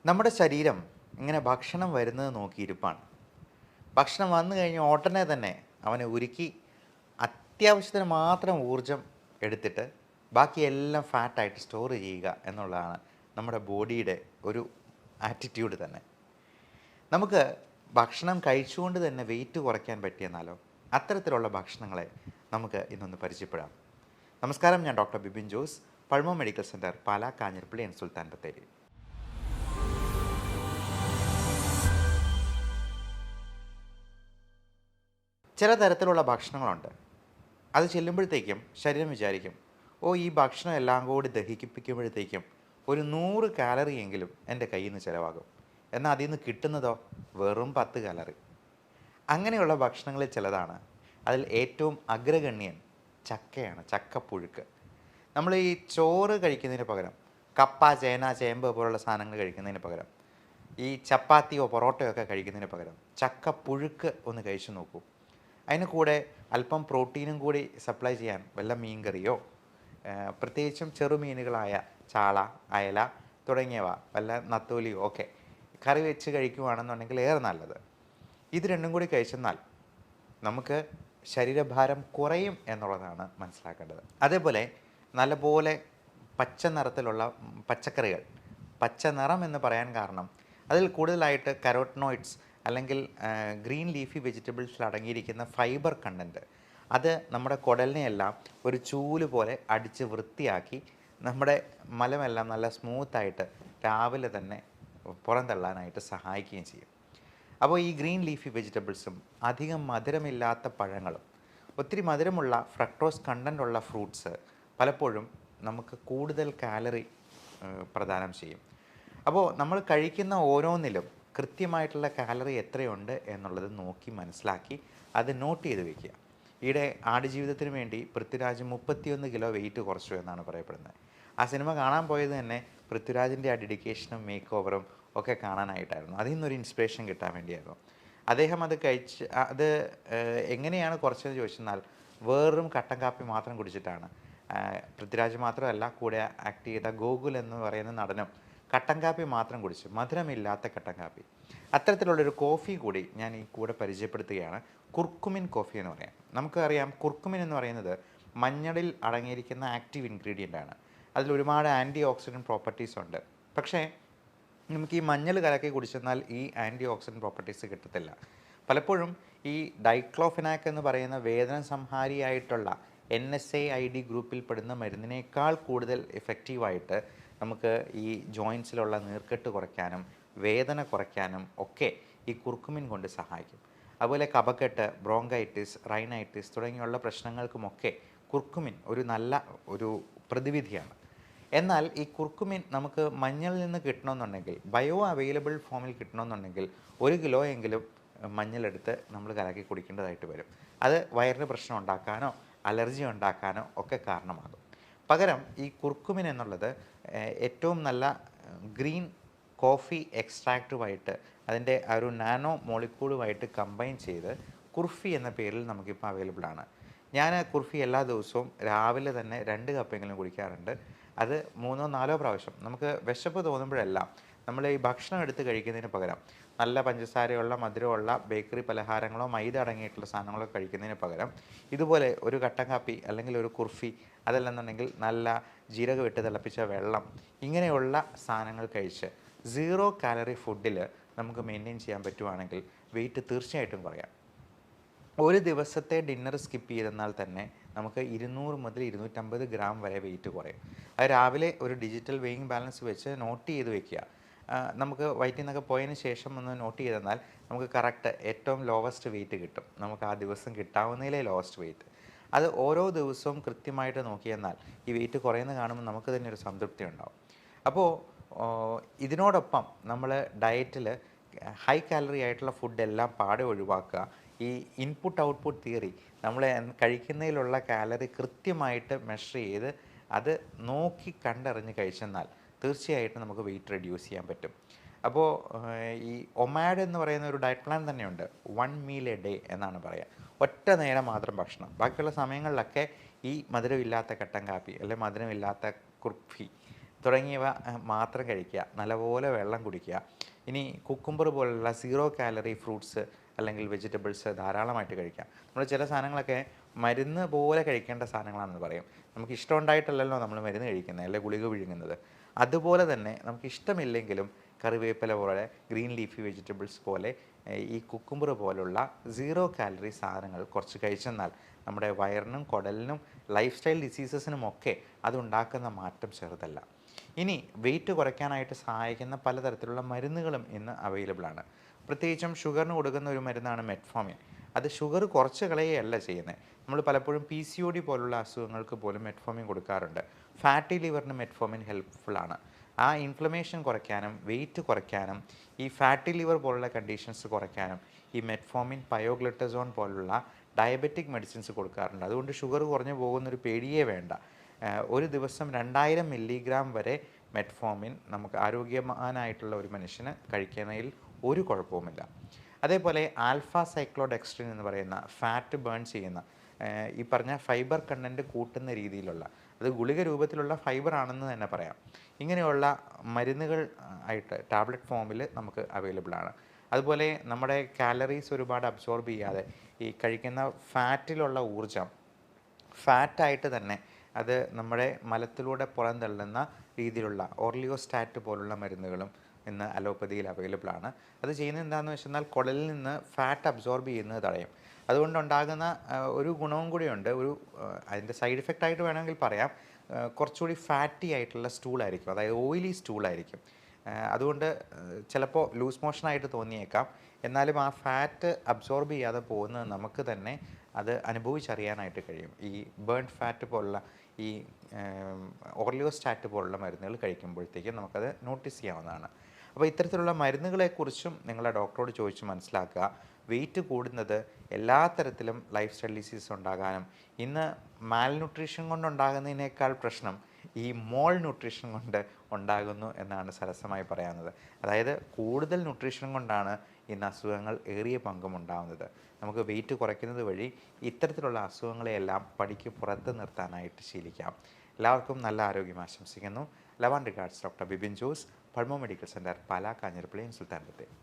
നമ്മുടെ ശരീരം ഇങ്ങനെ ഭക്ഷണം വരുന്നത് നോക്കിയിരിപ്പാണ്. ഭക്ഷണം വന്നു കഴിഞ്ഞ് ഉടനെ തന്നെ അവനെ ഉരുക്കി അത്യാവശ്യത്തിന് മാത്രം ഊർജം എടുത്തിട്ട് ബാക്കിയെല്ലാം ഫാറ്റായിട്ട് സ്റ്റോർ ചെയ്യുക എന്നുള്ളതാണ് നമ്മുടെ ബോഡിയുടെ ഒരു ആറ്റിറ്റ്യൂഡ് തന്നെ. നമുക്ക് ഭക്ഷണം കഴിച്ചുകൊണ്ട് തന്നെ വെയിറ്റ് കുറയ്ക്കാൻ പറ്റിയെന്നാലോ? അത്തരത്തിലുള്ള ഭക്ഷണങ്ങളെ നമുക്ക് ഇന്നൊന്ന് പരിചയപ്പെടാം. നമസ്കാരം, ഞാൻ doctor Bibin Jose, pulmo medical centre, Pala, Kanjirappally and Sultan Bathery. ചില തരത്തിലുള്ള ഭക്ഷണങ്ങളുണ്ട്. അത് ചെല്ലുമ്പോഴത്തേക്കും ശരീരം വിചാരിക്കും, ഓ, ഈ ഭക്ഷണം എല്ലാം കൂടി ദഹിപ്പിക്കുമ്പോഴത്തേക്കും ഒരു 100 കാലറി എങ്കിലും എൻ്റെ കയ്യിൽ നിന്ന് ചിലവാകും. എന്നാൽ അതിൽ നിന്ന് കിട്ടുന്നതോ വെറും 10 കാലറി. അങ്ങനെയുള്ള ഭക്ഷണങ്ങളിൽ ചിലതാണ്. അതിൽ ഏറ്റവും അഗ്രഗണ്യൻ ചക്കയാണ്, ചക്കപ്പുഴുക്ക്. നമ്മൾ ഈ ചോറ് കഴിക്കുന്നതിന് പകരം കപ്പ, ചേന, ചേമ്പ് പോലുള്ള സാധനങ്ങൾ കഴിക്കുന്നതിന് പകരം ഈ ചപ്പാത്തിയോ പൊറോട്ടയോ ഒക്കെ കഴിക്കുന്നതിന് പകരം ചക്കപ്പുഴുക്ക് ഒന്ന് കഴിച്ചു നോക്കൂ. അതിന് കൂടെ അല്പം പ്രോട്ടീനും കൂടി സപ്ലൈ ചെയ്യാൻ വല്ല മീൻകറിയോ, പ്രത്യേകിച്ചും ചെറുമീനുകളായ ചാള, അയല തുടങ്ങിയവ, വല്ല നത്തോലിയോ ഒക്കെ കറി വെച്ച് കഴിക്കുകയാണെന്നുണ്ടെങ്കിൽ ഏറെ നല്ലത്. ഇത് രണ്ടും കൂടി കഴിച്ചെന്നാൽ നമുക്ക് ശരീരഭാരം കുറയും എന്നുള്ളതാണ് മനസ്സിലാക്കേണ്ടത്. അതേപോലെ നല്ലപോലെ പച്ച നിറത്തിലുള്ള പച്ചക്കറികൾ, പച്ച നിറം എന്ന് പറയാൻ കാരണം അതിൽ കൂടുതലായിട്ട് കരോട്ടനോയിഡ്സ് അല്ലെങ്കിൽ ഗ്രീൻ ലീഫി വെജിറ്റബിൾസിൽ അടങ്ങിയിരിക്കുന്ന ഫൈബർ കണ്ടൻറ്റ്, അത് നമ്മുടെ കുടലിനെയെല്ലാം ഒരു ചൂല് പോലെ അടിച്ച് വൃത്തിയാക്കി നമ്മുടെ മലമെല്ലാം നല്ല സ്മൂത്തായിട്ട് രാവിലെ തന്നെ പുറന്തള്ളാനായിട്ട് സഹായിക്കുകയും ചെയ്യും. അപ്പോൾ ഈ ഗ്രീൻ ലീഫി വെജിറ്റബിൾസും അധികം മധുരമില്ലാത്ത പഴങ്ങളും ഒത്തിരി മധുരമുള്ള ഫ്രക്ടോസ് കണ്ടൻ്റുള്ള ഫ്രൂട്ട്സ് പലപ്പോഴും നമുക്ക് കൂടുതൽ കാലറി പ്രദാനം ചെയ്യും. അപ്പോൾ നമ്മൾ കഴിക്കുന്ന ഓരോന്നിലും കൃത്യമായിട്ടുള്ള കാലറി എത്രയുണ്ട് എന്നുള്ളത് നോക്കി മനസ്സിലാക്കി അത് നോട്ട് ചെയ്ത് വയ്ക്കുക. ഈയിടെ ആടുജീവിതത്തിന് വേണ്ടി പൃഥ്വിരാജ് 31 കിലോ വെയിറ്റ് കുറച്ചു എന്നാണ് പറയപ്പെടുന്നത്. ആ സിനിമ കാണാൻ പോയത് തന്നെ പൃഥ്വിരാജിൻ്റെ ആ ഡെഡിക്കേഷനും മേക്ക് ഓവറും ഒക്കെ കാണാനായിട്ടായിരുന്നു. അതിൽ നിന്നൊരു ഇൻസ്പിറേഷൻ കിട്ടാൻ വേണ്ടിയായിരുന്നു. അദ്ദേഹം അത് അത് എങ്ങനെയാണ് കുറച്ചതെന്ന് ചോദിച്ചെന്നാൽ വേറും കട്ടൻ കാപ്പി മാത്രം കുടിച്ചിട്ടാണ്. പൃഥ്വിരാജ് മാത്രമല്ല, കൂടെ ആക്ട് ചെയ്ത ഗോകുൽ എന്ന് പറയുന്ന നടനും കട്ടൻ കാപ്പി മാത്രം കുടിച്ചു, മധുരമില്ലാത്ത കട്ടൻ കാപ്പി. അത്തരത്തിലുള്ളൊരു കോഫി കൂടി ഞാൻ ഈ കൂടെ പരിചയപ്പെടുത്തുകയാണ്. കുർക്കുമിൻ കോഫി എന്ന് പറയാം. നമുക്കറിയാം, കുർക്കുമിൻ എന്ന് പറയുന്നത് മഞ്ഞളിൽ അടങ്ങിയിരിക്കുന്ന ആക്റ്റീവ് ഇൻഗ്രീഡിയൻ്റ് ആണ്. അതിൽ ഒരുപാട് ആൻറ്റി ഓക്സിഡൻറ്റ് പ്രോപ്പർട്ടീസ് ഉണ്ട്. പക്ഷേ നമുക്ക് ഈ മഞ്ഞൾ കലക്കി കുടിച്ചെന്നാൽ ഈ ആൻറ്റി ഓക്സിഡൻറ്റ് പ്രോപ്പർട്ടീസ് കിട്ടത്തില്ല. പലപ്പോഴും ഈ ഡൈക്ലോഫെനാക്ക് എന്ന് പറയുന്ന വേദന സംഹാരിയായിട്ടുള്ള NSAID ഗ്രൂപ്പിൽ പെടുന്ന മരുന്നിനേക്കാൾ കൂടുതൽ എഫക്റ്റീവായിട്ട് നമുക്ക് ഈ ജോയിൻസിലുള്ള നീർക്കെട്ട് കുറയ്ക്കാനും വേദന കുറയ്ക്കാനും ഒക്കെ ഈ കുർക്കുമിൻ കൊണ്ട് സഹായിക്കും. അതുപോലെ കഫക്കെട്ട്, ബ്രോങ്കൈറ്റിസ്, റൈനൈറ്റിസ് തുടങ്ങിയുള്ള പ്രശ്നങ്ങൾക്കുമൊക്കെ കുർക്കുമിൻ ഒരു നല്ല പ്രതിവിധിയാണ്. എന്നാൽ ഈ കുർക്കുമിൻ നമുക്ക് മഞ്ഞളിൽ നിന്ന് കിട്ടണമെന്നുണ്ടെങ്കിൽ, ബയോ അവൈലബിൾ ഫോമിൽ കിട്ടണമെന്നുണ്ടെങ്കിൽ 1 കിലോ എങ്കിലും മഞ്ഞളെടുത്ത് നമ്മൾ കലക്കി കുടിക്കേണ്ടതായിട്ട് വരും. അത് വയറിന് പ്രശ്നം ഉണ്ടാക്കാനോ അലർജി ഉണ്ടാക്കാനോ ഒക്കെ കാരണമാകും. പകരം ഈ കുർക്കുമിൻ എന്നുള്ളത് ഏറ്റവും നല്ല ഗ്രീൻ കോഫി എക്സ്ട്രാക്റ്റുമായിട്ട് അതിൻ്റെ ആ ഒരു നാനോ മോളിക്യൂളുമായിട്ട് കമ്പൈൻ ചെയ്ത് കുർഫി എന്ന പേരിൽ നമുക്കിപ്പോൾ അവൈലബിൾ ആണ്. ഞാൻ കുർഫി എല്ലാ ദിവസവും രാവിലെ തന്നെ 2 കപ്പെങ്കിലും കുടിക്കാറുണ്ട്. അത് 3-4 പ്രാവശ്യം. നമുക്ക് വിശപ്പ് തോന്നുമ്പോഴെല്ലാം നമ്മൾ ഈ ഭക്ഷണം എടുത്ത് കഴിക്കുന്നതിന് പകരം നല്ല പഞ്ചസാരയുള്ള മധുരമുള്ള ബേക്കറി പലഹാരങ്ങളോ മൈദ അടങ്ങിയിട്ടുള്ള സാധനങ്ങളോ കഴിക്കുന്നതിന് പകരം ഇതുപോലെ ഒരു കട്ടൻ കാപ്പി അല്ലെങ്കിൽ ഒരു കുർഫി, അതല്ലെന്നുണ്ടെങ്കിൽ നല്ല ജീരകം ഇട്ട് തിളപ്പിച്ച വെള്ളം, ഇങ്ങനെയുള്ള സാധനങ്ങൾ കഴിച്ച് 0 കാലറി ഫുഡിൽ നമുക്ക് മെയിൻറ്റെയിൻ ചെയ്യാൻ പറ്റുവാണെങ്കിൽ വെയിറ്റ് തീർച്ചയായിട്ടും കുറയാം. ഒരു ദിവസത്തെ ഡിന്നർ സ്കിപ്പ് ചെയ്തെന്നാൽ തന്നെ നമുക്ക് 200 മുതൽ 250 ഗ്രാം വരെ വെയിറ്റ് കുറയും. അത് രാവിലെ ഒരു ഡിജിറ്റൽ വെയിങ് ബാലൻസ് വെച്ച് നോട്ട് ചെയ്ത് വെക്കുക. നമുക്ക് വയറ്റിൽ നിന്നൊക്കെ പോയതിന് ശേഷം ഒന്ന് നോട്ട് ചെയ്തെന്നാൽ നമുക്ക് കറക്റ്റ് ഏറ്റവും ലോവസ്റ്റ് വെയിറ്റ് കിട്ടും. നമുക്ക് ആ ദിവസം കിട്ടാവുന്നതിലെ ലോവസ്റ്റ് വെയിറ്റ്. അത് ഓരോ ദിവസവും കൃത്യമായിട്ട് നോക്കിയെന്നാൽ ഈ വെയിറ്റ് കുറയുന്ന കാണുമ്പോൾ നമുക്ക് തന്നെ ഒരു സംതൃപ്തി ഉണ്ടാവും. അപ്പോൾ ഇതിനോടൊപ്പം നമ്മൾ ഡയറ്റിൽ ഹൈ കാലറി ആയിട്ടുള്ള ഫുഡെല്ലാം പാടെ ഒഴിവാക്കുക. ഈ ഇൻപുട്ട് ഔട്ട്പുട്ട് തിയറി, നമ്മൾ കഴിക്കുന്നതിലുള്ള കാലറി കൃത്യമായിട്ട് മെഷർ ചെയ്ത് അത് നോക്കി കണ്ടറിഞ്ഞ് കഴിച്ചെന്നാൽ തീർച്ചയായിട്ടും നമുക്ക് വെയിറ്റ് റെഡ്യൂസ് ചെയ്യാൻ പറ്റും. അപ്പോൾ ഈ ഒമാഡ് എന്ന് പറയുന്ന ഒരു ഡയറ്റ് പ്ലാൻ തന്നെയുണ്ട്. 1 മീൽ എ ഡേ എന്നാണ് പറയുക. ഒറ്റ നേരം മാത്രം ഭക്ഷണം. ബാക്കിയുള്ള സമയങ്ങളിലൊക്കെ ഈ മധുരമില്ലാത്ത കട്ടൻ കാപ്പി അല്ലെങ്കിൽ മധുരമില്ലാത്ത കുർഫി തുടങ്ങിയവ മാത്രം കഴിക്കുക, നല്ലപോലെ വെള്ളം കുടിക്കുക. ഇനി കുക്കുംബർ പോലുള്ള 0 കാലറി ഫ്രൂട്ട്സ് അല്ലെങ്കിൽ വെജിറ്റബിൾസ് ധാരാളമായിട്ട് കഴിക്കാം. നമ്മൾ ചില സാധനങ്ങളൊക്കെ മരുന്ന് പോലെ കഴിക്കേണ്ട സാധനങ്ങളാണെന്ന് പറയും. നമുക്ക് ഇഷ്ടമുണ്ടായിട്ടല്ലല്ലോ നമ്മൾ മരുന്ന് കഴിക്കുന്നത്, അല്ലെ ഗുളിക വിഴുങ്ങുന്നത്. അതുപോലെ തന്നെ നമുക്ക് ഇഷ്ടമില്ലെങ്കിലും കറിവേപ്പില പോലെ, ഗ്രീൻ ലീഫി വെജിറ്റബിൾസ് പോലെ, ഈ കുക്കുംബർ പോലുള്ള 0 കാലറി സാധനങ്ങൾ കുറച്ച് കഴിച്ചെന്നാൽ നമ്മുടെ വയറിനും കുടലിനും ലൈഫ് സ്റ്റൈൽ ഡിസീസസിനുമൊക്കെ അതുണ്ടാക്കുന്ന മാറ്റം ചെറുതല്ല. ഇനി വെയിറ്റ് കുറയ്ക്കാനായിട്ട് സഹായിക്കുന്ന പലതരത്തിലുള്ള മരുന്നുകളും ഇന്ന് അവൈലബിൾ ആണ്. പ്രത്യേകിച്ചും ഷുഗറിന് കൊടുക്കുന്ന ഒരു മരുന്നാണ് മെറ്റ്ഫോമിൻ. അത് ഷുഗർ കുറച്ച് കളയുകയല്ല ചെയ്യുന്നത്. നമ്മൾ പലപ്പോഴും PCOD പോലുള്ള അസുഖങ്ങൾക്ക് പോലും മെറ്റ്ഫോമിൻ കൊടുക്കാറുണ്ട്. ഫാറ്റി ലിവറിന് മെറ്റ്ഫോമിൻ ഹെൽപ്ഫുള്ളാണ്. ആ ഇൻഫ്ലമേഷൻ കുറയ്ക്കാനും വെയിറ്റ് കുറയ്ക്കാനും ഈ ഫാറ്റി ലിവർ പോലുള്ള കണ്ടീഷൻസ് കുറയ്ക്കാനും ഈ മെറ്റ്ഫോമിൻ, പയോഗ്ലൂട്ടസോൺ പോലുള്ള ഡയബറ്റിക് മെഡിസിൻസ് കൊടുക്കാറുണ്ട്. അതുകൊണ്ട് ഷുഗർ കുറഞ്ഞു പോകുന്നൊരു പേടിയേ വേണ്ട. ഒരു ദിവസം 2000 മില്ലിഗ്രാം വരെ മെറ്റ്ഫോമിൻ നമുക്ക് ആരോഗ്യവാനായിട്ടുള്ള ഒരു മനുഷ്യന് കഴിക്കുന്നതിൽ ഒരു കുഴപ്പവുമില്ല. അതേപോലെ ആൽഫ സൈക്ലോഡെക്സ്ട്രിൻ എന്ന് പറയുന്ന ഫാറ്റ് ബേൺ ചെയ്യുന്ന ഈ പറഞ്ഞ ഫൈബർ കണ്ടൻറ്റ് കൂട്ടുന്ന രീതിയിലുള്ള, അത് ഗുളിക രൂപത്തിലുള്ള ഫൈബർ ആണെന്ന് തന്നെ പറയാം, ഇങ്ങനെയുള്ള മരുന്നുകൾ ആയിട്ട് ടാബ്ലറ്റ് ഫോമിൽ നമുക്ക് അവൈലബിൾ ആണ്. അതുപോലെ നമ്മുടെ കാലറീസ് ഒരുപാട് അബ്സോർബ് ചെയ്യാതെ ഈ കഴിക്കുന്ന ഫാറ്റിലുള്ള ഊർജം ഫാറ്റായിട്ട് തന്നെ അത് നമ്മുടെ മലത്തിലൂടെ പുറന്തള്ളുന്ന രീതിയിലുള്ള ഓർലിയോസ്റ്റാറ്റ് പോലുള്ള മരുന്നുകളും ഇന്ന് അലോപ്പതിയിൽ അവൈലബിൾ ആണ്. അത് ചെയ്യുന്നത് എന്താണെന്ന് വെച്ചെന്നാൽ കുടലിൽ നിന്ന് ഫാറ്റ് അബ്സോർബ് ചെയ്യുന്നത് തടയും. അതുകൊണ്ടുണ്ടാകുന്ന ഒരു ഗുണവും കൂടിയുണ്ട്. അതിൻ്റെ സൈഡ് ഇഫക്റ്റ് ആയിട്ട് വേണമെങ്കിൽ പറയാം, കുറച്ചുകൂടി ഫാറ്റി ആയിട്ടുള്ള സ്റ്റൂളായിരിക്കും, അതായത് ഓയിലി സ്റ്റൂളായിരിക്കും. അതുകൊണ്ട് ചിലപ്പോൾ ലൂസ് മോഷനായിട്ട് തോന്നിയേക്കാം. എന്നാലും ആ ഫാറ്റ് അബ്സോർബ് ചെയ്യാതെ പോകുന്നത് നമുക്ക് തന്നെ അത് അനുഭവിച്ചറിയാനായിട്ട് കഴിയും. ഈ ബേൺ ഫാറ്റ് പോലുള്ള ഈ ഓർലിയോസ്റ്റാറ്റ് പോലുള്ള മരുന്നുകൾ കഴിക്കുമ്പോഴത്തേക്കും നമുക്കത് നോട്ടീസ് ചെയ്യാവുന്നതാണ്. അപ്പോൾ ഇത്തരത്തിലുള്ള മരുന്നുകളെക്കുറിച്ചും നിങ്ങളെ ഡോക്ടറോട് ചോദിച്ച് മനസ്സിലാക്കുക. വെയിറ്റ് കൂടുന്നത് എല്ലാ തരത്തിലും ലൈഫ് സ്റ്റൈൽ ഡിസീസ് ഉണ്ടാകാനും, ഇന്ന് മാൽന്യൂട്രീഷൻ കൊണ്ടുണ്ടാകുന്നതിനേക്കാൾ പ്രശ്നം ഈ മോൾ ന്യൂട്രീഷൻ കൊണ്ട് ഉണ്ടാകുന്നു എന്നാണ് സരസമായി പറയാവുന്നത്. അതായത് കൂടുതൽ ന്യൂട്രീഷൻ കൊണ്ടാണ് ഇന്ന് അസുഖങ്ങൾ ഏറിയ പങ്കും ഉണ്ടാകുന്നത്. നമുക്ക് വെയിറ്റ് കുറയ്ക്കുന്നത് വഴി ഇത്തരത്തിലുള്ള അസുഖങ്ങളെയെല്ലാം പടിക്ക് പുറത്ത് നിർത്താനായിട്ട് ശീലിക്കാം. എല്ലാവർക്കും നല്ല ആരോഗ്യം ആശംസിക്കുന്നു. Love and regards, doctor Bibin Jose, pulmo medical centre, Pala, Kanjirappally, Sultan Bathery.